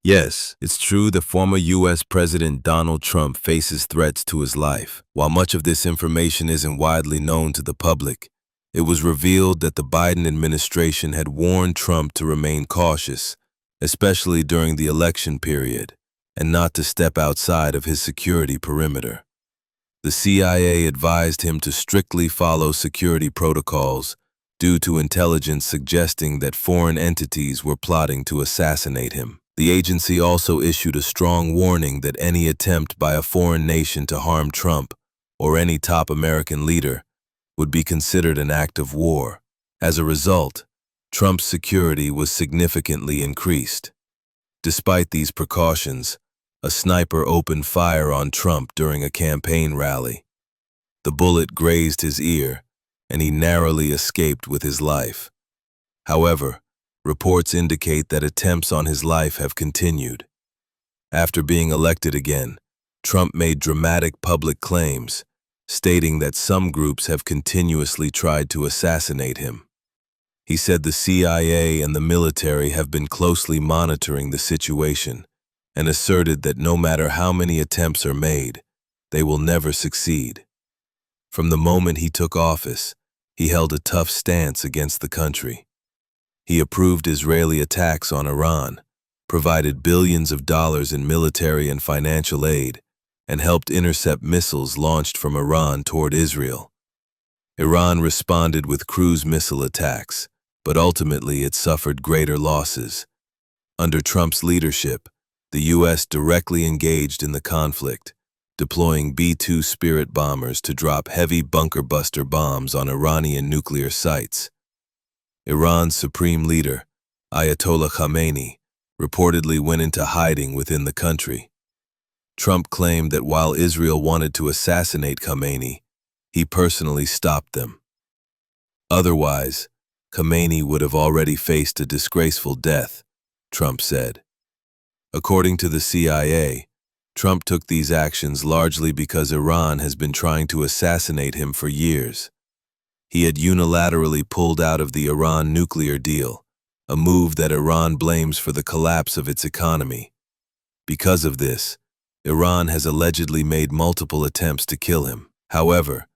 Yes, it's true that former U.S. President Donald Trump faces threats to his life. While much of this information isn't widely known to the public, it was revealed that the Biden administration had warned Trump to remain cautious, especially during the election period, and not to step outside of his security perimeter. The CIA advised him to strictly follow security protocols due to intelligence suggesting that foreign entities were plotting to assassinate him. The agency also issued a strong warning that any attempt by a foreign nation to harm Trump or any top American leader would be considered an act of war. As a result, Trump's security was significantly increased. Despite these precautions, a sniper opened fire on Trump during a campaign rally. The bullet grazed his ear, and he narrowly escaped with his life. However, reports indicate that attempts on his life have continued. After being elected again, Trump made dramatic public claims, stating that some groups have continuously tried to assassinate him. He said the CIA and the military have been closely monitoring the situation and asserted that no matter how many attempts are made, they will never succeed. From the moment he took office, he held a tough stance against the country. He approved Israeli attacks on Iran, provided billions of dollars in military and financial aid, and helped intercept missiles launched from Iran toward Israel. Iran responded with cruise missile attacks, but ultimately it suffered greater losses. Under Trump's leadership, the U.S. directly engaged in the conflict, deploying B-2 Spirit bombers to drop heavy bunker-buster bombs on Iranian nuclear sites. Iran's supreme leader, Ayatollah Khamenei, reportedly went into hiding within the country. Trump claimed that while Israel wanted to assassinate Khamenei, he personally stopped them. Otherwise, Khamenei would have already faced a disgraceful death, Trump said. According to the CIA, Trump took these actions largely because Iran has been trying to assassinate him for years. He had unilaterally pulled out of the Iran nuclear deal, a move that Iran blames for the collapse of its economy. Because of this, Iran has allegedly made multiple attempts to kill him. However,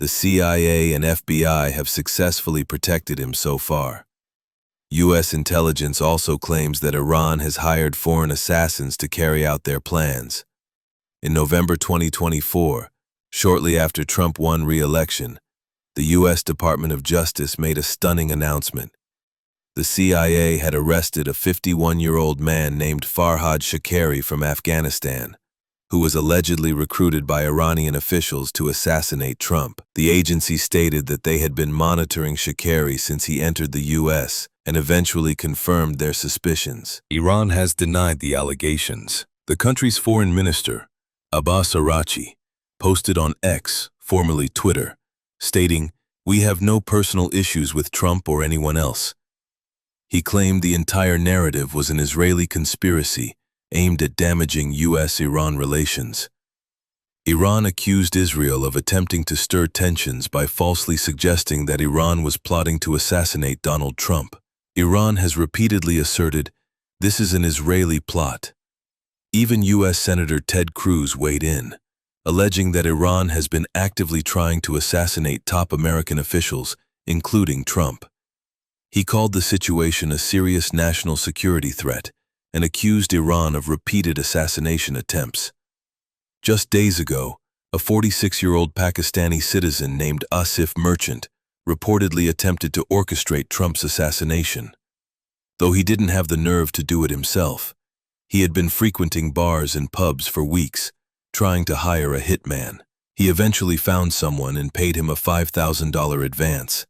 the CIA and FBI have successfully protected him so far. U.S. intelligence also claims that Iran has hired foreign assassins to carry out their plans. In November 2024, shortly after Trump won re-election, the U.S. Department of Justice made a stunning announcement. The CIA had arrested a 51-year-old man named Farhad Shakari from Afghanistan, who was allegedly recruited by Iranian officials to assassinate Trump. The agency stated that they had been monitoring Shakari since he entered the U.S. and eventually confirmed their suspicions. Iran has denied the allegations. The country's foreign minister, Abbas Araghchi, posted on X, formerly Twitter, stating, "We have no personal issues with Trump or anyone else." He claimed the entire narrative was an Israeli conspiracy aimed at damaging U.S.-Iran relations. Iran accused Israel of attempting to stir tensions by falsely suggesting that Iran was plotting to assassinate Donald Trump. Iran has repeatedly asserted, "This is an Israeli plot." Even U.S. Senator Ted Cruz weighed in, alleging that Iran has been actively trying to assassinate top American officials, including Trump. He called the situation a serious national security threat and accused Iran of repeated assassination attempts. Just days ago, a 46-year-old Pakistani citizen named Asif Merchant reportedly attempted to orchestrate Trump's assassination. Though he didn't have the nerve to do it himself, he had been frequenting bars and pubs for weeks, trying to hire a hitman. He eventually found someone and paid him a $5,000 advance.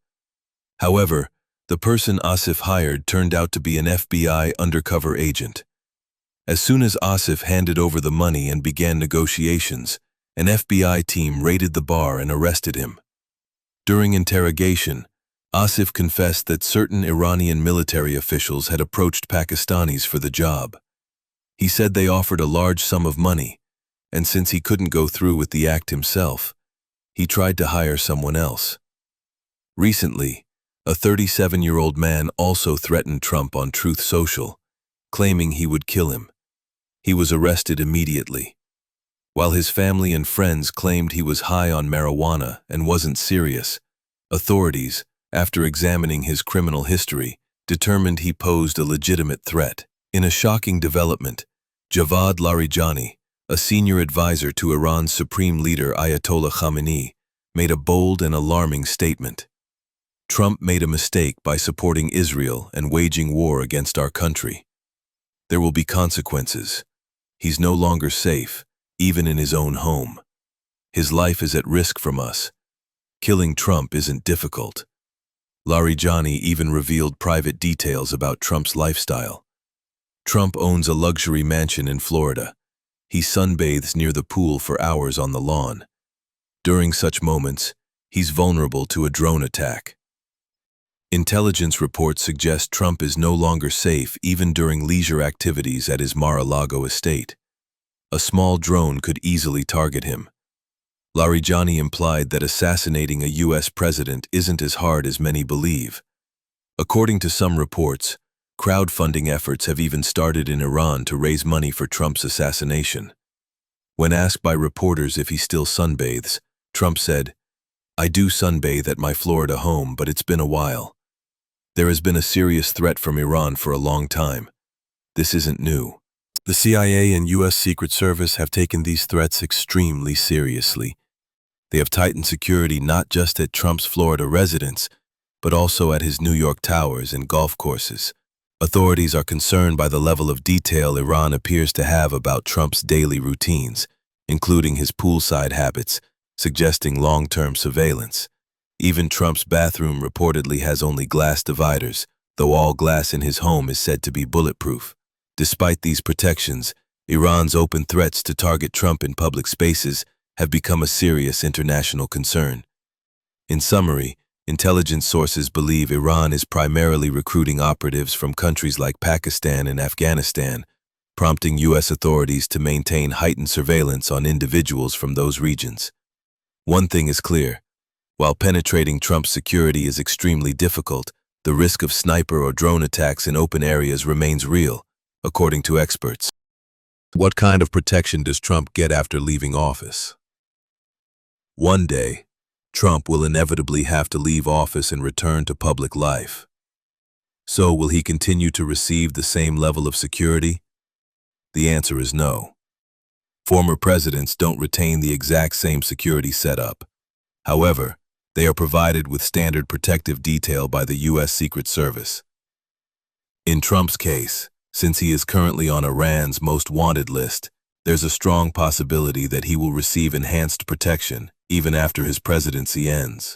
However, the person Asif hired turned out to be an FBI undercover agent. As soon as Asif handed over the money and began negotiations, an FBI team raided the bar and arrested him. During interrogation, Asif confessed that certain Iranian military officials had approached Pakistanis for the job. He said they offered a large sum of money, and since he couldn't go through with the act himself, he tried to hire someone else. Recently, a 37-year-old man also threatened Trump on Truth Social, claiming he would kill him. He was arrested immediately. While his family and friends claimed he was high on marijuana and wasn't serious, authorities, after examining his criminal history, determined he posed a legitimate threat. In a shocking development, Javad Larijani, a senior advisor to Iran's supreme leader Ayatollah Khamenei, made a bold and alarming statement. Trump made a mistake by supporting Israel and waging war against our country. There will be consequences. He's no longer safe, even in his own home. His life is at risk from us. Killing Trump isn't difficult. Larijani even revealed private details about Trump's lifestyle. Trump owns a luxury mansion in Florida. He sunbathes near the pool for hours on the lawn. During such moments, he's vulnerable to a drone attack. Intelligence reports suggest Trump is no longer safe even during leisure activities at his Mar-a-Lago estate. A small drone could easily target him. Larijani implied that assassinating a U.S. president isn't as hard as many believe. According to some reports, crowdfunding efforts have even started in Iran to raise money for Trump's assassination. When asked by reporters if he still sunbathes, Trump said, "I do sunbathe at my Florida home, but it's been a while. There has been a serious threat from Iran for a long time. This isn't new." The CIA and U.S. Secret Service have taken these threats extremely seriously. They have tightened security not just at Trump's Florida residence, but also at his New York towers and golf courses. Authorities are concerned by the level of detail Iran appears to have about Trump's daily routines, including his poolside habits, suggesting long-term surveillance. Even Trump's bathroom reportedly has only glass dividers, though all glass in his home is said to be bulletproof. Despite these protections, Iran's open threats to target Trump in public spaces have become a serious international concern. In summary, intelligence sources believe Iran is primarily recruiting operatives from countries like Pakistan and Afghanistan, prompting U.S. authorities to maintain heightened surveillance on individuals from those regions. One thing is clear. While penetrating Trump's security is extremely difficult, the risk of sniper or drone attacks in open areas remains real, according to experts. What kind of protection does Trump get after leaving office? One day, Trump will inevitably have to leave office and return to public life. So, will he continue to receive the same level of security? The answer is no. Former presidents don't retain the exact same security setup. However, they are provided with standard protective detail by the U.S. Secret Service. In Trump's case, since he is currently on Iran's most wanted list, there's a strong possibility that he will receive enhanced protection even after his presidency ends.